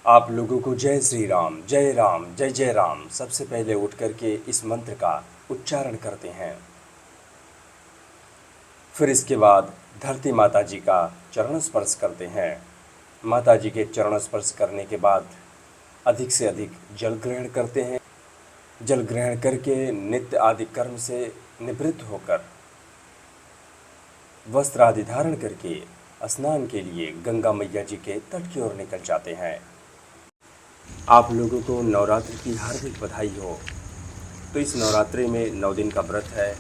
आप लोगों को जय श्री राम, जय राम, जय जय राम सबसे पहले उठ करके इस मंत्र का उच्चारण करते हैं। फिर इसके बाद धरती माता जी का चरण स्पर्श करते हैं। माता जी के चरण स्पर्श करने के बाद अधिक से अधिक जल ग्रहण करते हैं। जल ग्रहण करके नित्य आदि कर्म से निवृत्त होकर वस्त्र आदि धारण करके स्नान के लिए गंगा मैया जी के तट की ओर निकल जाते हैं। आप लोगों को नवरात्रि की हार्दिक बधाई हो। तो इस नवरात्रि में 9 दिन का व्रत है।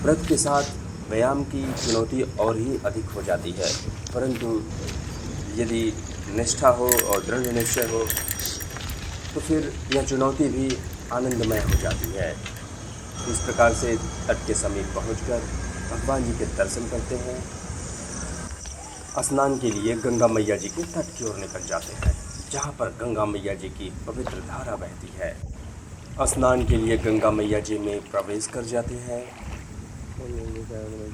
व्रत के साथ व्यायाम की चुनौती और ही अधिक हो जाती है, परंतु यदि निष्ठा हो और दृढ़ निश्चय हो तो फिर यह चुनौती भी आनंदमय हो जाती है। इस प्रकार से तट के समीप पहुंचकर भगवान जी के दर्शन करते हैं। स्नान के लिए गंगा मैया जी के तट की ओर निकल जाते हैं, जहाँ पर गंगा मैया जी की पवित्र धारा बहती है। स्नान के लिए गंगा मैया जी में प्रवेश कर जाते हैं।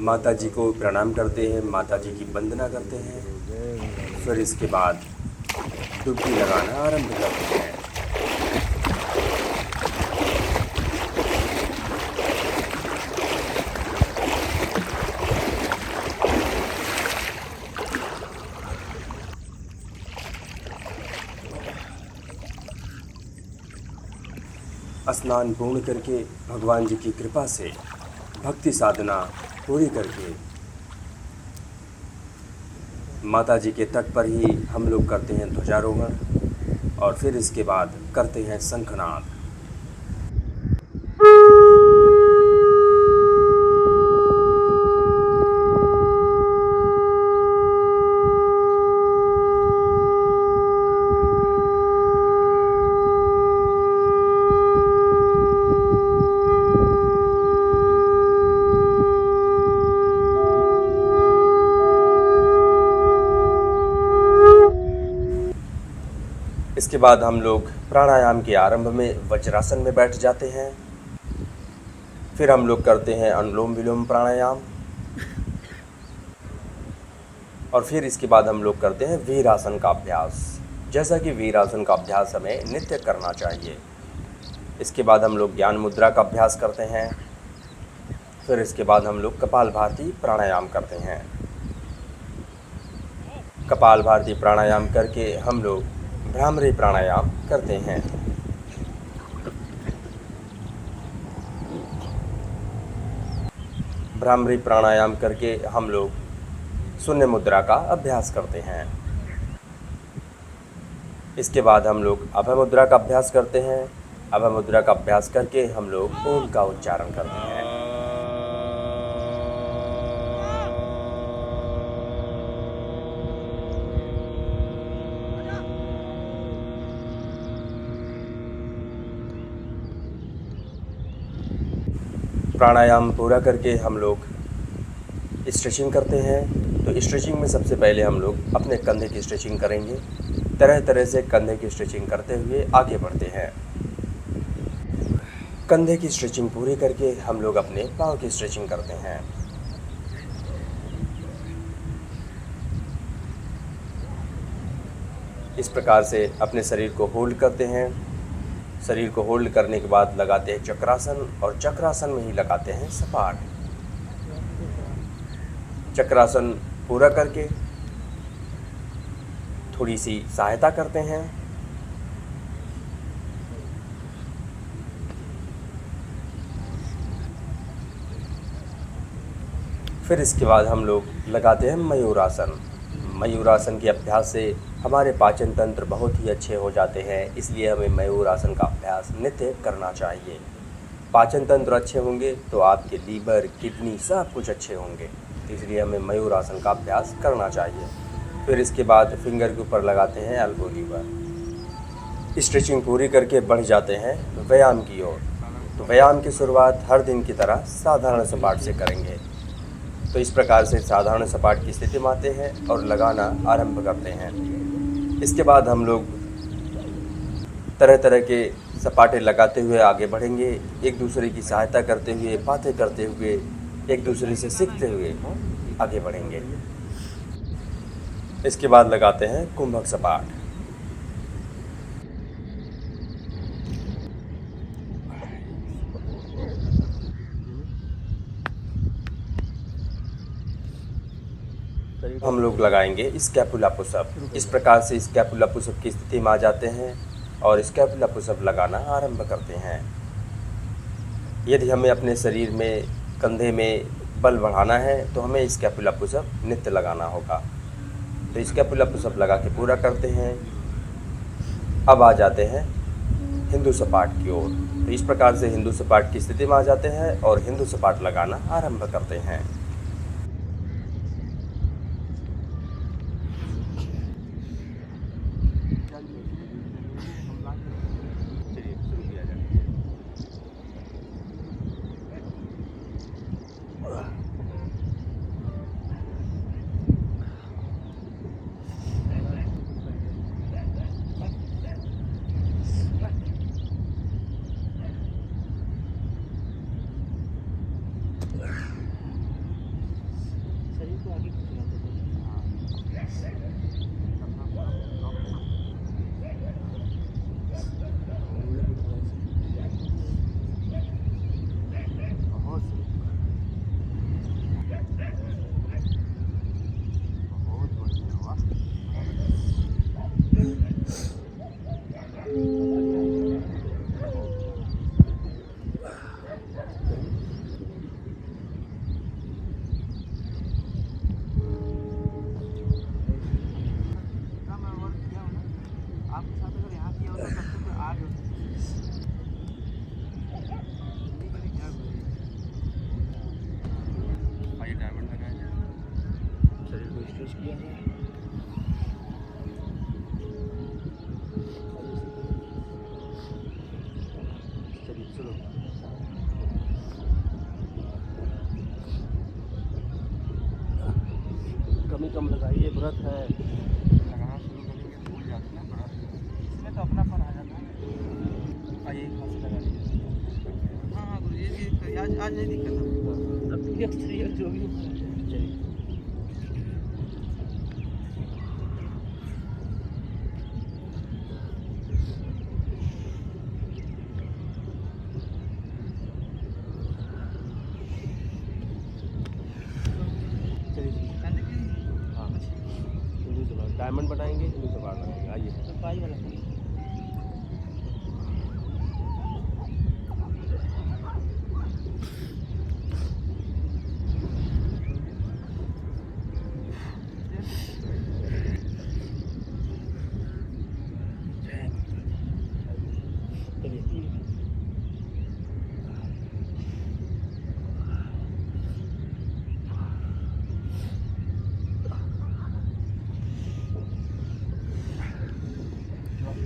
माता जी को प्रणाम करते हैं, माता जी की वंदना करते हैं। फिर इसके बाद डुबकी लगाना आरंभ करते हैं। स्नान पूर्ण करके भगवान जी की कृपा से भक्ति साधना पूरी करके माता जी के तट पर ही हम लोग करते हैं ध्वजारोहण और फिर इसके बाद करते हैं शंखनाद। इसके बाद हम लोग प्राणायाम के आरंभ में वज्रासन में बैठ जाते हैं। फिर हम लोग करते हैं अनुलोम विलोम प्राणायाम और फिर इसके बाद हम लोग करते हैं वीरासन का अभ्यास। जैसा कि वीरासन का अभ्यास हमें नित्य करना चाहिए। इसके बाद हम लोग ज्ञान मुद्रा का अभ्यास करते हैं। फिर इसके बाद हम लोग कपालभाति प्राणायाम करते हैं। कपालभाति प्राणायाम करके हम लोग भ्रामरी प्राणायाम करते हैं। भ्रामरी प्राणायाम करके हम लोग शून्य मुद्रा का अभ्यास करते हैं। इसके बाद हम लोग अभय मुद्रा का अभ्यास करते हैं। अभय मुद्रा का अभ्यास करके हम लोग ओम का उच्चारण करते हैं। प्राणायाम पूरा करके हम लोग स्ट्रेचिंग करते हैं। तो स्ट्रेचिंग में सबसे पहले हम लोग अपने कंधे की स्ट्रेचिंग करेंगे। तरह तरह से कंधे की स्ट्रेचिंग करते हुए आगे बढ़ते हैं। कंधे की स्ट्रेचिंग पूरी करके हम लोग अपने पाँव की स्ट्रेचिंग करते हैं। इस प्रकार से अपने शरीर को होल्ड करते हैं। शरीर को होल्ड करने के बाद लगाते हैं चक्रासन और चक्रासन में ही लगाते हैं सपाट। चक्रासन पूरा करके थोड़ी सी सहायता करते हैं। फिर इसके बाद हम लोग लगाते हैं मयूरासन। मयूरासन के अभ्यास से हमारे पाचन तंत्र बहुत ही अच्छे हो जाते हैं, इसलिए हमें मयूरासन का अभ्यास नित्य करना चाहिए। पाचन तंत्र अच्छे होंगे तो आपके लीवर, किडनी सब कुछ अच्छे होंगे, इसलिए हमें मयूरासन का अभ्यास करना चाहिए। फिर इसके बाद फिंगर के ऊपर लगाते हैं एल्बो लीवर। स्ट्रेचिंग पूरी करके बढ़ जाते हैं व्यायाम की ओर। तो व्यायाम की शुरुआत हर दिन की तरह साधारण सपाट से करेंगे। तो इस प्रकार से साधारण सपाट की स्थिति में आते हैं और लगाना आरंभ करते हैं। इसके बाद हम लोग तरह तरह के सपाटे लगाते हुए आगे बढ़ेंगे, एक दूसरे की सहायता करते हुए, बातें करते हुए, एक दूसरे से सीखते हुए आगे बढ़ेंगे। इसके बाद लगाते हैं कुंभक सपाट। हम लोग लगाएंगे स्कैपुला पुशअप। इस प्रकार से स्कैपुला पुशअप की स्थिति में आ जाते हैं और स्कैपुला पुशअप लगाना आरंभ करते हैं। यदि हमें अपने शरीर में कंधे में बल बढ़ाना है तो हमें स्कैपुला पुशअप नित्य लगाना होगा। तो स्कैपुला पुशअप लगा के पूरा करते हैं। अब आ जाते हैं हिंदू सपाट की ओर। तो इस प्रकार से हिंदू सपाट की स्थिति में आ जाते हैं और हिंदू सपाट लगाना आरंभ करते हैं। चलिए शुरू किया जाए। शरीर को आगे खींचना आपके साथ अगर यहाँ किया होता तब तो आगे आइए डायमंड लगाया जाए। शरीर को स्ट्रेच किया है। चलिए चलो कम लगाइए, व्रत है। लगाना शुरू करेंगे तो भूल जाते हैं बड़ा। इसमें तो अपनापन आ जाता है। आइए हाथ से लगा लीजिए। हाँ हाँ गुरु जी, आज नहीं दिक्कत है। अब क्लियर जो भी हो। चलिए हाँ हिंदू सवार डायमंड बनाएंगे, हिंदू सवार लगाएंगे। आइए पाई वाला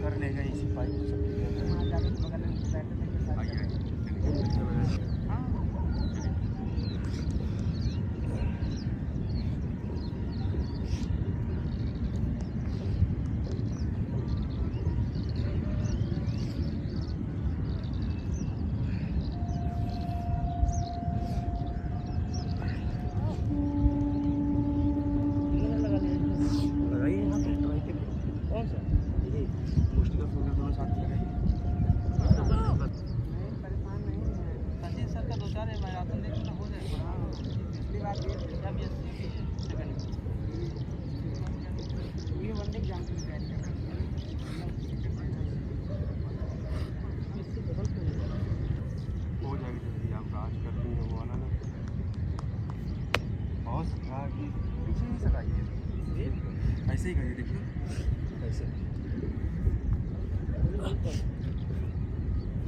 कर लेगा इसी पाई को सब हो जाएगी जल्दी। आप आज कर रही हैं वो वाला ना बहुत सका कि पीछे ही सकाइए। ऐसे ही करिए, देखिए ऐसे।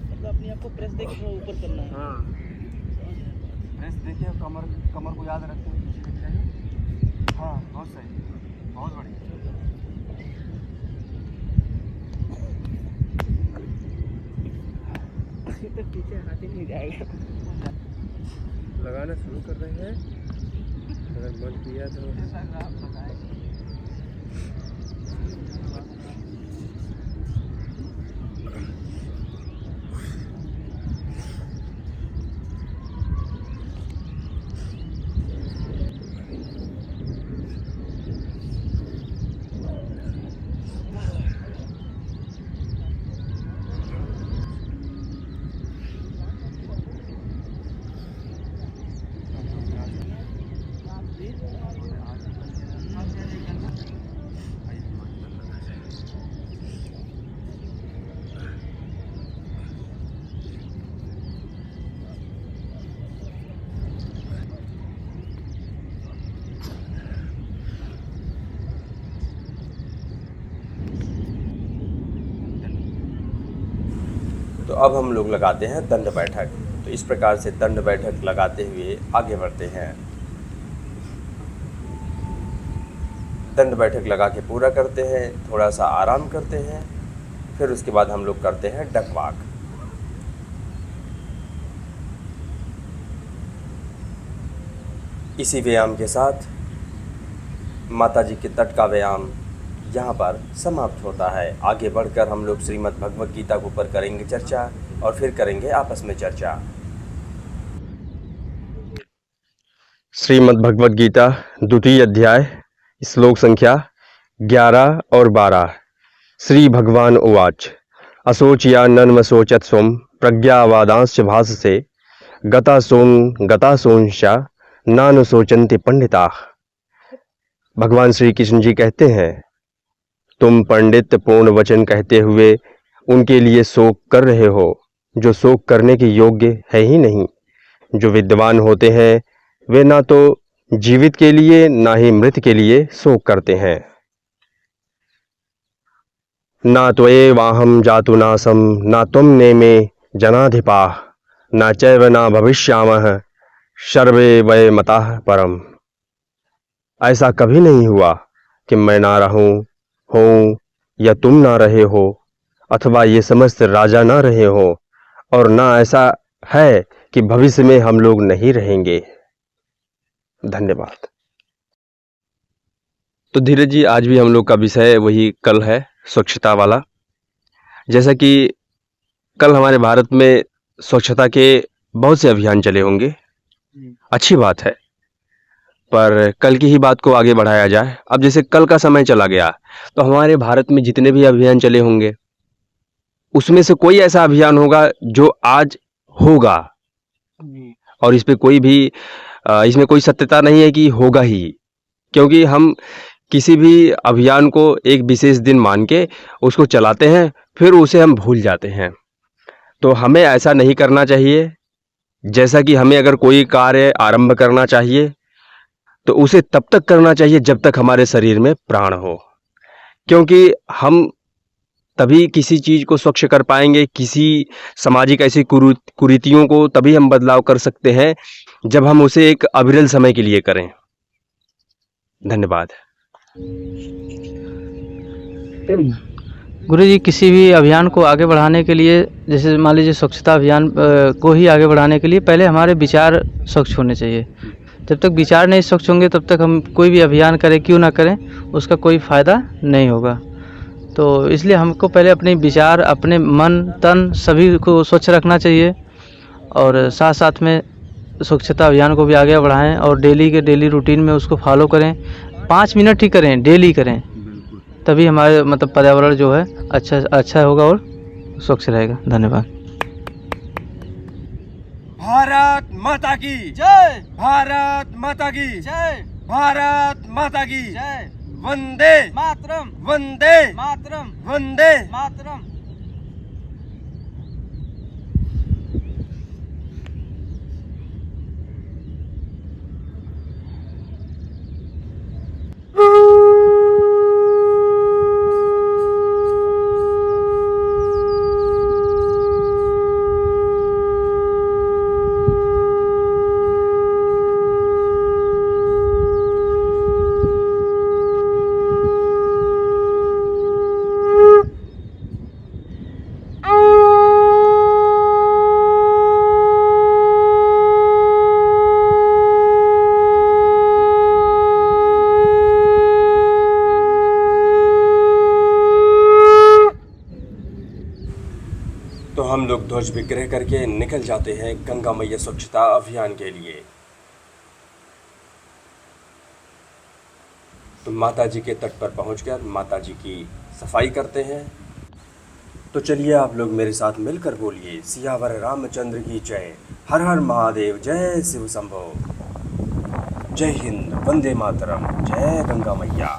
मतलब अपने आप को प्रेस देके थोड़ा ऊपर करना है। हाँ प्रेस देखिए, कमर को याद रखते हुए पीछे लेके जाइए। हाँ बहुत सही, बहुत बढ़िया। तो पीछे हाथ ही नहीं जाएगा। लगाना शुरू कर रहे हैं। अगर मन किया तो तो अब हम लोग लगाते हैं दंड बैठक। तो इस प्रकार से दंड बैठक लगाते हुए आगे बढ़ते हैं। दंड बैठक लगा के पूरा करते हैं, थोड़ा सा आराम करते हैं, फिर उसके बाद हम लोग करते हैं डक वॉक। इसी व्यायाम के साथ माता जी के तट का व्यायाम यहाँ पर समाप्त होता है। आगे बढ़कर हम लोग श्रीमद् भगवत गीता के ऊपर करेंगे चर्चा और फिर करेंगे आपस में चर्चा। श्रीमद् भगवत गीता द्वितीय अध्याय श्लोक संख्या 11 और 12। श्री भगवान उवाच अशोच्या नन्मशोचत स्वम प्रज्ञावादांश्च भाससे गतासोंशा नानुशोचन्ति पंडिताः। भगवान श्री कृष्ण जी कहते हैं, तुम पंडित पूर्ण वचन कहते हुए उनके लिए शोक कर रहे हो जो शोक करने के योग्य है ही नहीं। जो विद्वान होते हैं वे ना तो जीवित के लिए ना ही मृत के लिए शोक करते हैं। ना त्वयेवाहं जातु नासं ना तुम नेमे जनाधिपाः ना चैव ना भविष्यामः सर्वे वै मतः परम। ऐसा कभी नहीं हुआ कि मैं ना रहूं हूं या तुम ना रहे हो अथवा ये समस्त राजा ना रहे हो, और ना ऐसा है कि भविष्य में हम लोग नहीं रहेंगे। धन्यवाद। तो धीरज जी, आज भी हम लोग का विषय वही कल है, स्वच्छता वाला। जैसा कि कल हमारे भारत में स्वच्छता के बहुत से अभियान चले होंगे, अच्छी बात है, पर कल की ही बात को आगे बढ़ाया जाए। अब जैसे कल का समय चला गया तो हमारे भारत में जितने भी अभियान चले होंगे उसमें से कोई ऐसा अभियान होगा जो आज होगा, और इस पे कोई भी इसमें कोई सत्यता नहीं है कि होगा ही, क्योंकि हम किसी भी अभियान को एक विशेष दिन मान के उसको चलाते हैं, फिर उसे हम भूल जाते हैं। तो हमें ऐसा नहीं करना चाहिए। जैसा कि हमें अगर कोई कार्य आरंभ करना चाहिए तो उसे तब तक करना चाहिए जब तक हमारे शरीर में प्राण हो, क्योंकि हम तभी किसी चीज को स्वच्छ कर पाएंगे, किसी सामाजिक ऐसी कुरीतियों को तभी हम बदलाव कर सकते हैं जब हम उसे एक अविरल समय के लिए करें। धन्यवाद। गुरु जी, किसी भी अभियान को आगे बढ़ाने के लिए, जैसे मान लीजिए स्वच्छता अभियान को ही आगे बढ़ाने के लिए पहले हमारे विचार स्वच्छ होने चाहिए। जब तक विचार नहीं स्वच्छ होंगे तब तक हम कोई भी अभियान करें, क्यों ना करें, उसका कोई फ़ायदा नहीं होगा। तो इसलिए हमको पहले अपने विचार, अपने मन तन सभी को स्वच्छ रखना चाहिए, और साथ साथ में स्वच्छता अभियान को भी आगे बढ़ाएं, और डेली के डेली रूटीन में उसको फॉलो करें। 5 मिनट ही करें, डेली करें, तभी हमारे मतलब पर्यावरण जो है अच्छा होगा और स्वच्छ रहेगा। धन्यवाद। भारत माता की जय। भारत माता की जय। भारत माता की जय। वंदे मातरम। वंदे मातरम। वंदे मातरम। तो हम लोग ध्वज विग्रह करके निकल जाते हैं गंगा मैया स्वच्छता अभियान के लिए। तो माता जी के तट पर पहुंचकर माता जी की सफाई करते हैं। तो चलिए आप लोग मेरे साथ मिलकर बोलिए, सियावर रामचंद्र की जय, हर हर महादेव, जय शिव शंभो, जय हिंद, वंदे मातरम, जय गंगा मैया।